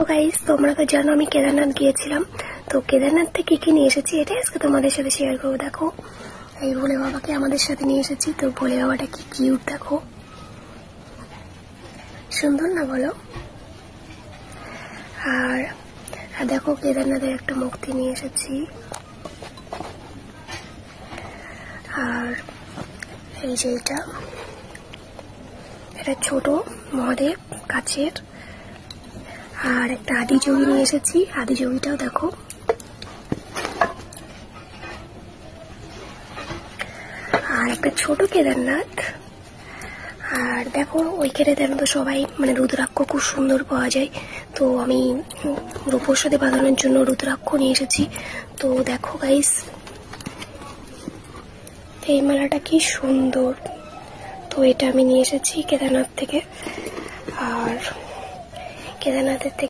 তো গাইস, তোমরা তো জানো আমি কেদারনাথ গিয়েছিলাম। তো কেদারনাথ থেকে কি নিয়ে এসেছি এটা আজকে তোমাদের সাথে শেয়ার করবো। দেখো, এই ভোলে বাবাকে আমাদের সাথে নিয়ে এসেছি। তো ভোলে বাবাটা কি কিউট, দেখো, সুন্দর না বলো? আর দেখো, কেদারনাথের একটা মূর্তি নিয়ে এসেছি। আর এই যে এটা ছোট মহাদেব কাছের। আর একটা আদিযোগী নিয়ে এসেছি, আদিযোগীটাও দেখো। আর একটা ছোট কেদারনাথ। আর দেখো, ওইখানে দেখো তো সবাই রুদ্রাক্ষ খুব সুন্দর পাওয়া যায়। তো আমি রূপোর সাথে বাঁধানোর জন্য রুদ্রাক্ষ নিয়ে এসেছি। তো দেখো গাইস, এই মালাটা কি সুন্দর। তো এটা আমি নিয়ে এসেছি কেদারনাথ থেকে। আর কেদারনাথের থেকে